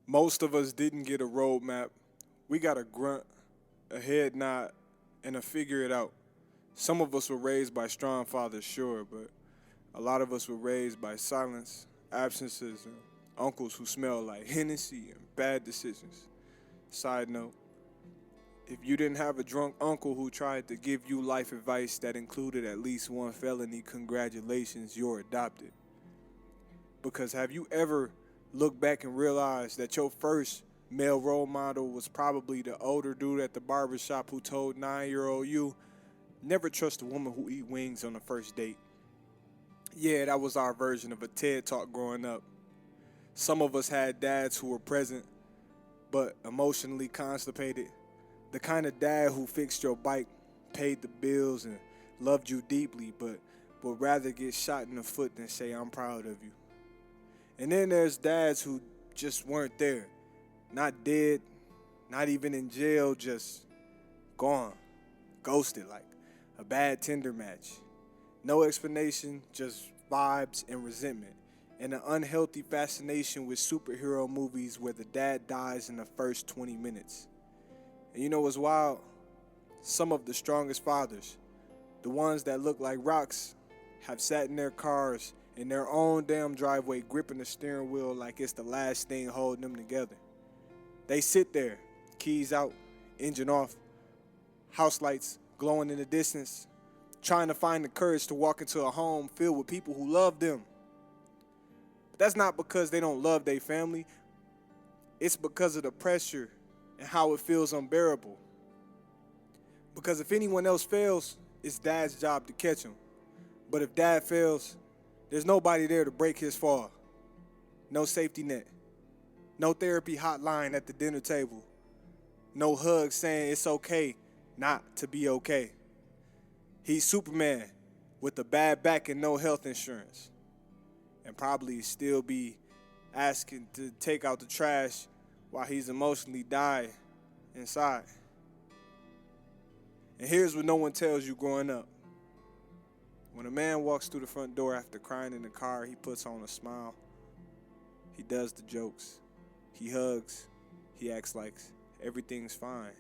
Most of us didn't get a roadmap. We got a grunt, a head nod, and a figure it out. Some of us were raised by strong fathers, sure, but a lot of us were raised by silence, absences, and uncles who smell like Hennessy and bad decisions. Side note, if you didn't have a drunk uncle who tried to give you life advice that included at least one felony, congratulations, you're adopted. Because have you ever looked back and realized that your first male role model was probably the older dude at the barbershop who told 9-year-old you, never trust a woman who eat wings on the first date? Yeah, that was our version of a TED Talk growing up. Some of us had dads who were present but emotionally constipated. The kind of dad who fixed your bike, paid the bills, and loved you deeply, but would rather get shot in the foot than say, I'm proud of you. And then there's dads who just weren't there. Not dead, not even in jail, just gone. Ghosted like a bad Tinder match. No explanation, just vibes and resentment. And an unhealthy fascination with superhero movies where the dad dies in the first 20 minutes. And you know what's wild? Some of the strongest fathers, the ones that look like rocks, have sat in their cars in their own damn driveway gripping the steering wheel like it's the last thing holding them together. They sit there, keys out, engine off, house lights glowing in the distance, trying to find the courage to walk into a home filled with people who love them. But that's not because they don't love their family. It's because of the pressure and how it feels unbearable. Because if anyone else fails, it's dad's job to catch him. But if dad fails, there's nobody there to break his fall. No safety net. No therapy hotline at the dinner table. No hug saying it's okay not to be okay. He's Superman with a bad back and no health insurance. And probably still be asking to take out the trash while he's emotionally dying inside. And here's what no one tells you growing up. When a man walks through the front door after crying in the car, he puts on a smile. He does the jokes. He hugs. He acts like everything's fine.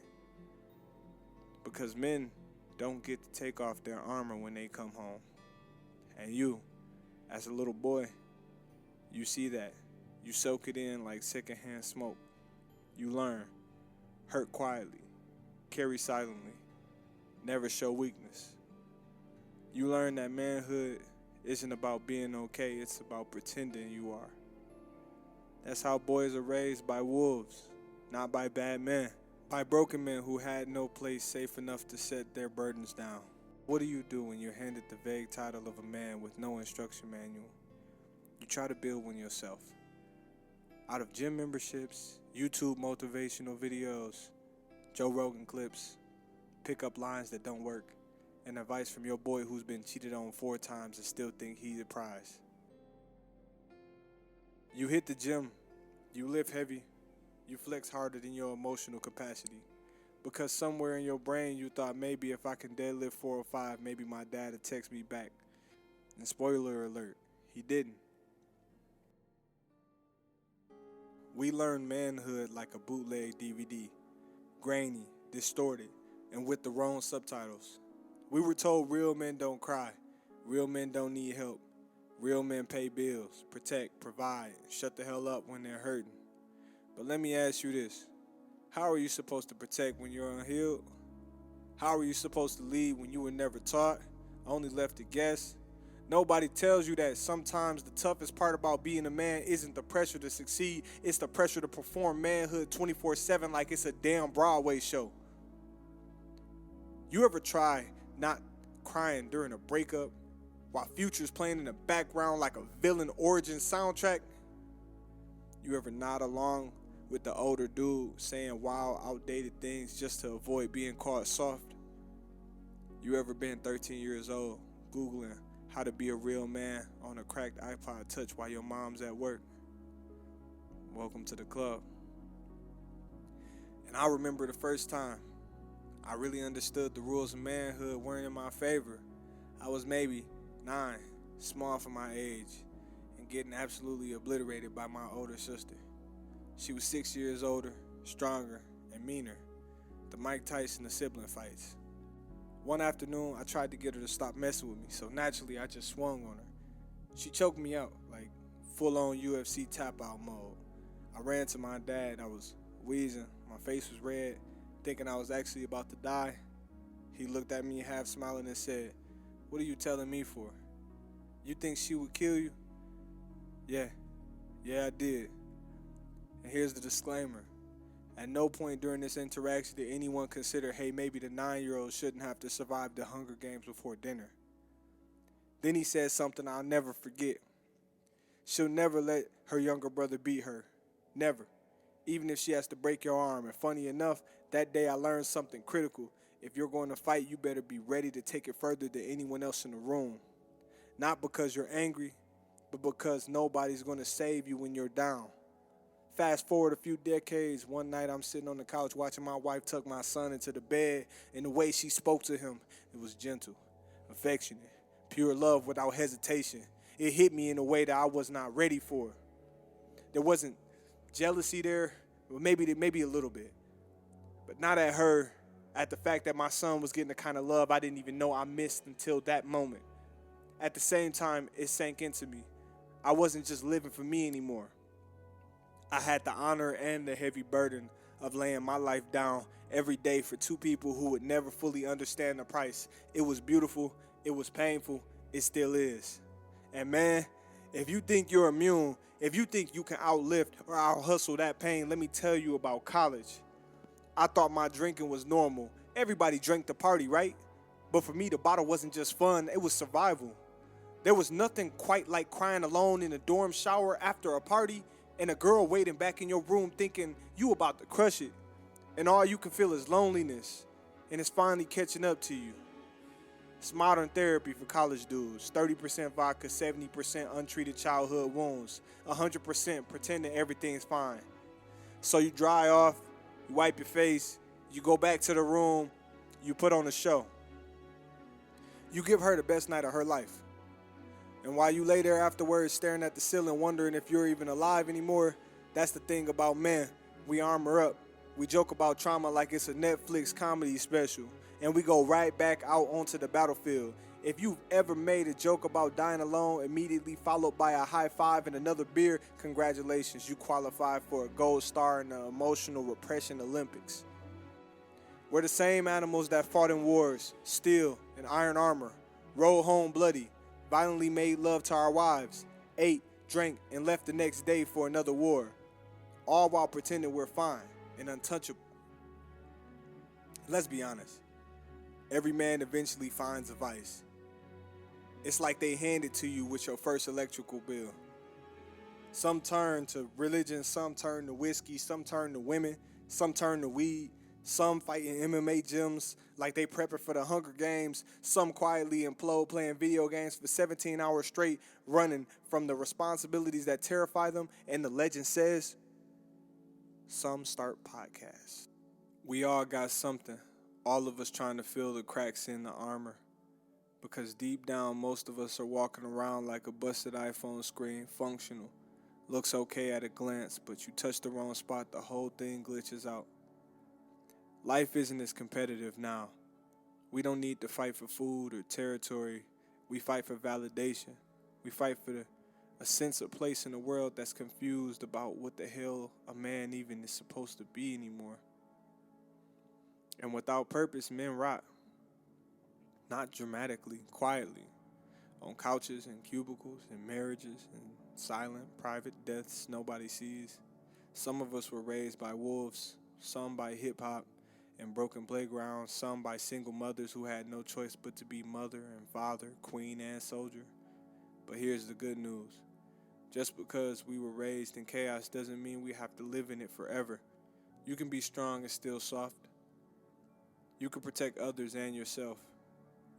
Because men don't get to take off their armor when they come home. And you, as a little boy, you see that. You soak it in like secondhand smoke. You learn. Hurt quietly. Carry silently. Never show weakness. You learn that manhood isn't about being okay, it's about pretending you are. That's how boys are raised, by wolves, not by bad men. By broken men who had no place safe enough to set their burdens down. What do you do when you're handed the vague title of a man with no instruction manual? You try to build one yourself. Out of gym memberships, YouTube motivational videos, Joe Rogan clips, pickup lines that don't work, and advice from your boy who's been cheated on 4 times and still think he's the prize. You hit the gym, you lift heavy, you flex harder than your emotional capacity. Because somewhere in your brain you thought maybe if I can deadlift 405, maybe my dad would text me back. And spoiler alert, he didn't. We learned manhood like a bootleg DVD, grainy, distorted, and with the wrong subtitles. We were told real men don't cry, real men don't need help, real men pay bills, protect, provide, and shut the hell up when they're hurting. But let me ask you this. How are you supposed to protect when you're unhealed? How are you supposed to lead when you were never taught, only left to guess? Nobody tells you that sometimes the toughest part about being a man isn't the pressure to succeed, it's the pressure to perform manhood 24/7 like it's a damn Broadway show. You ever try not crying during a breakup while Future's playing in the background like a villain origin soundtrack? You ever nod along with the older dude saying wild, outdated things just to avoid being called soft? You ever been 13 years old, Googling how to be a real man on a cracked iPod Touch while your mom's at work? Welcome to the club. And I remember the first time I really understood the rules of manhood weren't in my favor. I was maybe 9, small for my age, and getting absolutely obliterated by my older sister. She was 6 years older, stronger, and meaner. The Mike Tyson of sibling fights. One afternoon, I tried to get her to stop messing with me, so naturally I just swung on her. She choked me out, like full-on UFC tap-out mode. I ran to my dad. I was wheezing. My face was red, thinking I was actually about to die. He looked at me half smiling and said, "What are you telling me for? You think she would kill you?" Yeah, I did. And here's the disclaimer. At no point during this interaction did anyone consider, hey, maybe the 9-year-old shouldn't have to survive the Hunger Games before dinner. Then he said something I'll never forget. She'll never let her younger brother beat her. Never. Even if she has to break your arm. And funny enough, that day I learned something critical. If you're going to fight, you better be ready to take it further than anyone else in the room. Not because you're angry, but because nobody's going to save you when you're down. Fast forward a few decades, one night I'm sitting on the couch watching my wife tuck my son into the bed, and the way she spoke to him, it was gentle, affectionate, pure love without hesitation. It hit me in a way that I was not ready for. There wasn't jealousy there, or maybe a little bit, but not at her, at the fact that my son was getting the kind of love I didn't even know I missed until that moment. At the same time, it sank into me. I wasn't just living for me anymore. I had the honor and the heavy burden of laying my life down every day for two people who would never fully understand the price. It was beautiful, it was painful, it still is. And man, if you think you're immune, if you think you can outlift or out-hustle that pain, let me tell you about college. I thought my drinking was normal. Everybody drank to party, right? But for me, the bottle wasn't just fun, it was survival. There was nothing quite like crying alone in a dorm shower after a party and a girl waiting back in your room thinking you about to crush it. And all you can feel is loneliness. And it's finally catching up to you. It's modern therapy for college dudes. 30% vodka, 70% untreated childhood wounds. 100% pretending everything's fine. So you dry off, you wipe your face, you go back to the room, you put on a show. You give her the best night of her life. And while you lay there afterwards staring at the ceiling wondering if you're even alive anymore, that's the thing about men. We armor up. We joke about trauma like it's a Netflix comedy special. And we go right back out onto the battlefield. If you've ever made a joke about dying alone, immediately followed by a high five and another beer, congratulations, you qualify for a gold star in the Emotional Repression Olympics. We're the same animals that fought in wars, steel and iron armor, rode home bloody, violently made love to our wives, ate, drank, and left the next day for another war, all while pretending we're fine and untouchable. Let's be honest. Every man eventually finds a vice. It's like they hand it to you with your first electrical bill. Some turn to religion, some turn to whiskey, some turn to women, some turn to weed, some fight in MMA gyms like they prepping for the Hunger Games, some quietly implode playing video games for 17 hours straight, running from the responsibilities that terrify them, and the legend says, some start podcasts. We all got something, all of us trying to fill the cracks in the armor, because deep down most of us are walking around like a busted iPhone screen, functional, looks okay at a glance, but you touch the wrong spot, the whole thing glitches out. Life isn't as competitive now. We don't need to fight for food or territory. We fight for validation. We fight for a sense of place in the world that's confused about what the hell a man even is supposed to be anymore. And without purpose, men rot. Not dramatically, quietly. On couches and cubicles and marriages and silent, private deaths nobody sees. Some of us were raised by wolves, some by hip-hop and broken playgrounds, some by single mothers who had no choice but to be mother and father, queen and soldier. But here's the good news. Just because we were raised in chaos doesn't mean we have to live in it forever. You can be strong and still soft. You can protect others and yourself.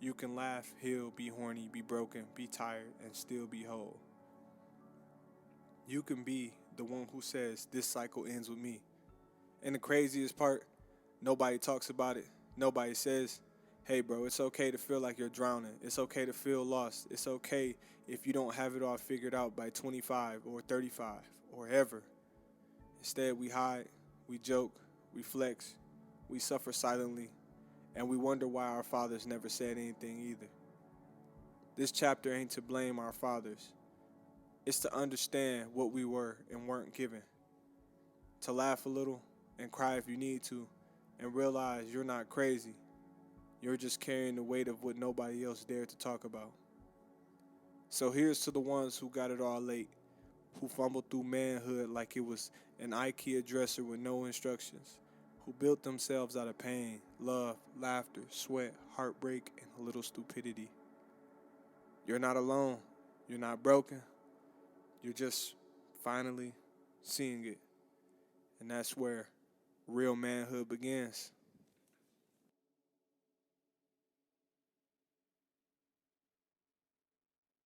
You can laugh, heal, be horny, be broken, be tired, and still be whole. You can be the one who says, this cycle ends with me. And the craziest part, nobody talks about it. Nobody says, hey bro, it's okay to feel like you're drowning. It's okay to feel lost. It's okay if you don't have it all figured out by 25 or 35 or ever. It's Instead, we hide, we joke, we flex, we suffer silently, and we wonder why our fathers never said anything either. This chapter ain't to blame our fathers. It's to understand what we were and weren't given. To laugh a little and cry if you need to, and realize you're not crazy. You're just carrying the weight of what nobody else dared to talk about. So here's to the ones who got it all late, who fumbled through manhood like it was an IKEA dresser with no instructions, who built themselves out of pain, love, laughter, sweat, heartbreak, and a little stupidity. You're not alone. You're not broken. You're just finally seeing it. And that's where real manhood begins.